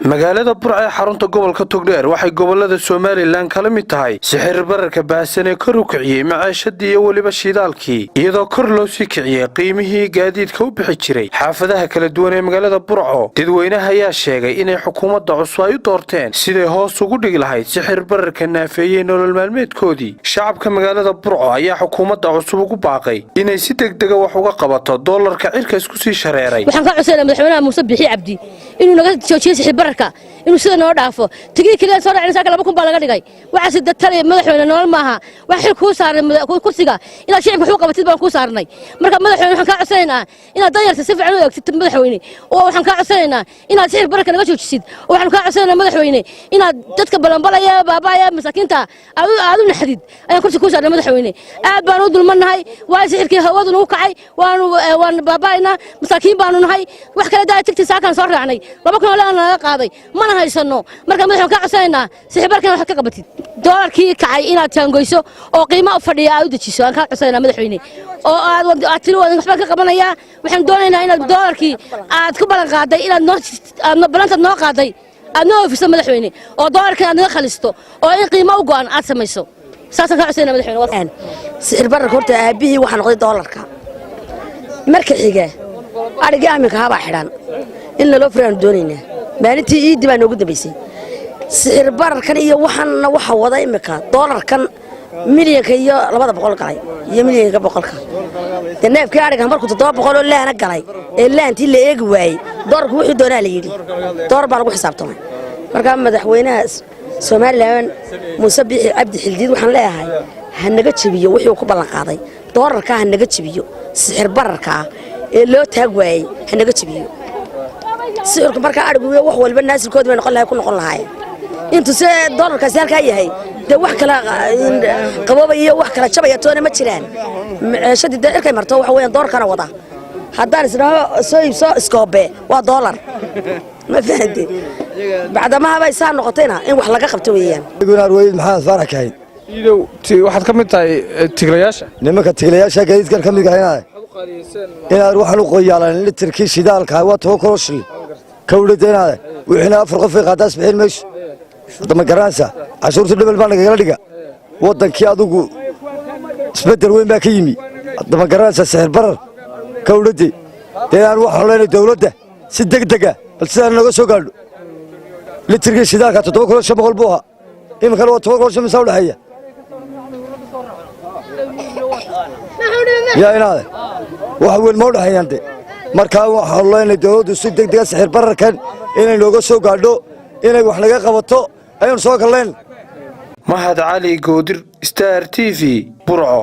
magaalada Burco ee xarunta gobolka Togdheer waxay gobolada Soomaaliland kala mid tahay sixir bararka baasan ee kor u kiciyay macaashadii iyo waliba shidaalkii iyadoo kor loo sii kiciyay qiimihii gaadiidka u bixi jiray xaafadaha kala duwan ee magaalada Burco dadweynaha ayaa sheegay inay xukuumadda cusub ay u doorteen sidii hoos ugu dhigi lahayd sixir bararka naafeeyay nolol maalmeedkoodii shacabka magaalada Burco ayaa xukuumadda cusub ugu baaqay inay si degdeg ah wax uga qabato doolarka cirka isku sii shareeray waxaan ka codsanaa madaxweynaha Muuse Bixi Cabdi inuu naga joojiyo sixir bararka inuu sida noo dhaafo tigii kaliya soo raacin saaka 2,000 baa laga dhigay waxa si dadtay madaxweyne nolol maaha wax xil ku saaran kursiga ila shacabku wuxuu qabatid baan ku saarnay marka madaxweyne waxaan ka codsanaynaa inaad danyarta si fiican u eegtid madaxweyne oo waxaan ka codsanaynaa inaad sixir bararka naga joojisid oo waxaan ka codsanaynaa madaxweyne inaad dadka balanbalaya baabaaya masaakiinta aad u naxdid ayaan kursi ku saarnay madaxweyne aad baan u dulmanahay waa sixirkii hawadu nagu kacay waan baabaayna masaakiin baanu nahay wax kale daa tigti saakan soo raacnay 2,000 laga qaaday mana haysano marka madaxweyne ka codsanayna sixir bararka wax ka qabatid doolarkii kacay inaad taangoyso oo qiimo u fadhiya aad u dejiso aan ka codsanayna madaxweyne oo aad tiro waxba ka qabanaya waxaan doonaynaa inaad doolarkii aad ku balan qaaday inaad balanta noo qaaday aad noo ofiso madaxweyne oo doolarka aad naga khalisto oo in qiimo u go'an aad samayso saasan ka codsanayna madaxweyne sixir bararka horta aabihii waxa noqday doolarka marka xiga ariga aminka haba xidhan in la loo furaan doonayna maalintii iidi baa noogu dambeysay sixir bararkan iyo waxana waxa wada imika doolarkan milyanka iyo 200 galay iyo milyanka 100 neefkii ariga markuu 700 oo laana galay ee laantii la eegi waayay doolarku wuxuu doonaa la yiri doolar baa lagu xisaabtamay marka madaxweynaha Soomaaliland Muuse Bixi Cabdi Xildiid waxaan leeyahay hanaga jabiyo wixii ku ballan qaaday doolarka hanaga jabiyo sixir bararka ee loo taag waayay hanaga jabiyo sixirka marka arigu wax walba naasilkood bay noqon lahayd ku noqon lahayd intu see doolarkaas halka yahay de wax kala qabooba iyo wax kala jabaya toona ma jiraan shadida irkay marto waxa weeyaan doolarkana wada haddaan isnaa soo iibso iskoobe waa doolar ma fahanti bacdama bay saan noqotayna in wax laga qabto weeyaan gunar weyd maxaa faaraxay iidow waxaad ka mid tahay tiglayaasha nimanka tiglayaasha gaadiidkan ka mid ah inaad waxaan u qoyaalan litirkii shidaalka waa too koroshil kawladeenaada wixina afar qof ay qaadaas bixin meesha dama garanaysa cashuurta dhibal baa laga dhiga wadankii adigu isbedel weyn baa ka yimi dama garanaysa sixir barar kawlade deegaan waxa loo leeyahay dawladda si degdeg ah bal sidaan naga soo gaadho litirkii shidaalka 7,500 buu ahaa imika waa 7,500 misaa u dhaxeeya yaa inaade wax weyn ma u dhaxeeyaan markaa waxa loo leeyahay dawladdu si degdeg ah sixir bararkan inay nooga soo gaadho inay wax laga qabato ayaan soo galeen Mahad Cali Goodir Star TV Burco.